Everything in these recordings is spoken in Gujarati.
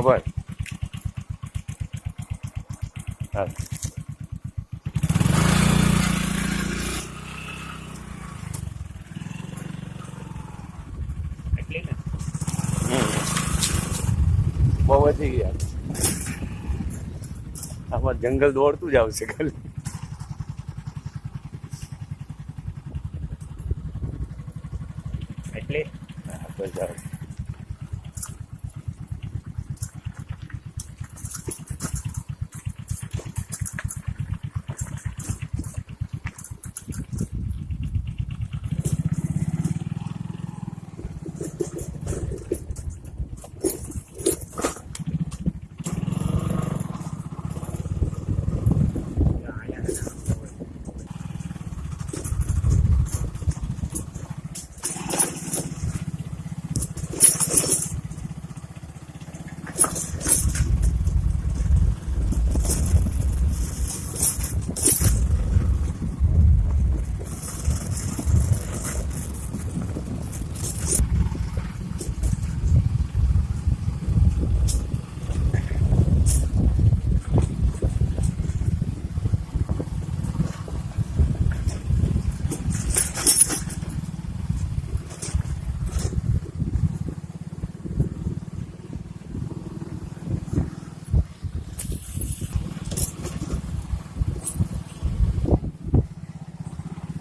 ખબર હા એટલી ને બહુ વધી ગયા આમાં જંગલ દોડતું જ આવશે ખાલી એટલી હા બસ આવે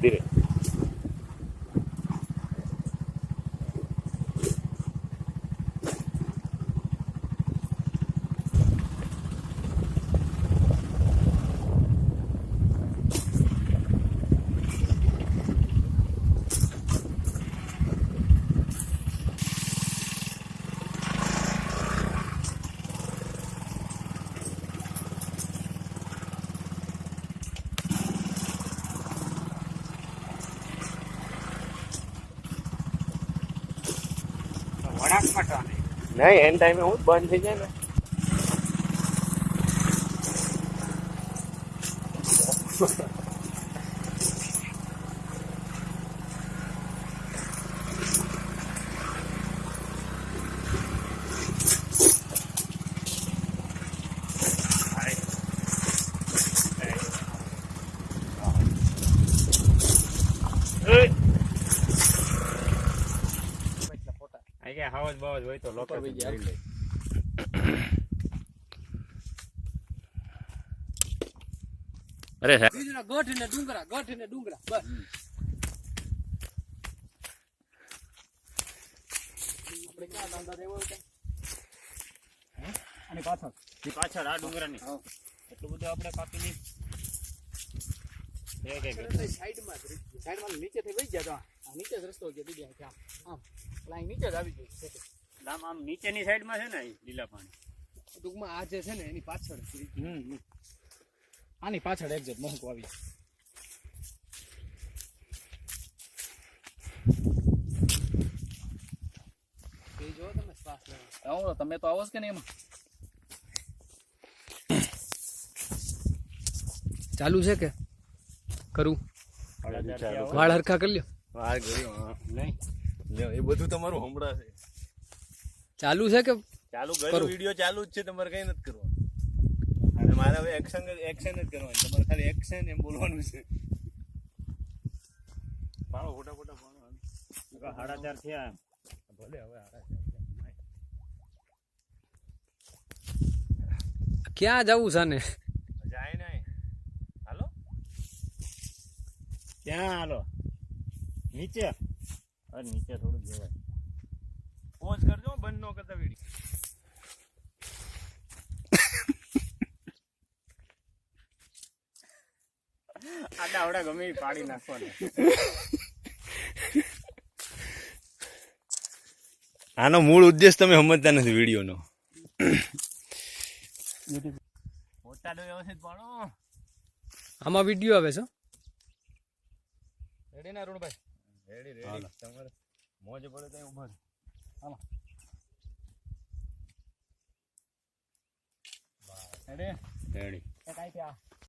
ધીરે વળાંક મટવાની નહીં એન ટાઈમે હું બંધ થઈ જાય ને હાવજ બાવજ હોય તો લોકો અરે બીજું ગઢ ને ડુંગરા બસ આપણે ક્યાં દાંડા દેવો અને પાછળ આ ડુંગરાની એટલું બધું આપણે કાપી નહીં સાઈડમાં નીચેથી વહી ગયા તો નીચે જ રસ્તો છે બીજા ત્યાં આમ લાઈન નીચે જ આવી ગઈ આમ નીચેની સાઈડમાં છે ને લીલા પાણી ટૂંકમાં આ જે છે ને એની પાછળ આની પાછળ એક્ઝેક્ટ મહક આવી જો તમે શ્વાસ લેવા તમે તો આવો જ કે નહીં એમાં ચાલુ છે કે કરું વાળ હરખા કરી લ્યો વાર કર્યો નહીં એ બધું તમારું હમણાં છે ચાલુ છે કે ચાલુ કર્યો વિડીયો ચાલુ જ છે તમારે કઈ નથી કરવાનું અને મારે હવે એક્શન જ કરવાનું તમારે ખાલી એક્શન એમ બોલવાનું છે પાડો ફોટા પાડો 4:30 થયા ભલે હવે ક્યાં જવું છે ને જાય નહીં હાલો ત્યાં હાલો નીચે અરે નીચે થોડું જવાય પોઝ કરજો બંધ ન કરતા વિડીયો આડા આવડા ગમે એ પાડી નાખવાના આનો મૂળ ઉદ્દેશ તમે સમજતા નથી વિડીયોનો મોટા તો વ્યવસ્થિત પાડો આમાં વિડીયો આવે છે રેડી ના રૂણભાઈ રેડી તમારે મોજ પડે ત્યાં ઉભા હાલો રેડી રેડી કાઈ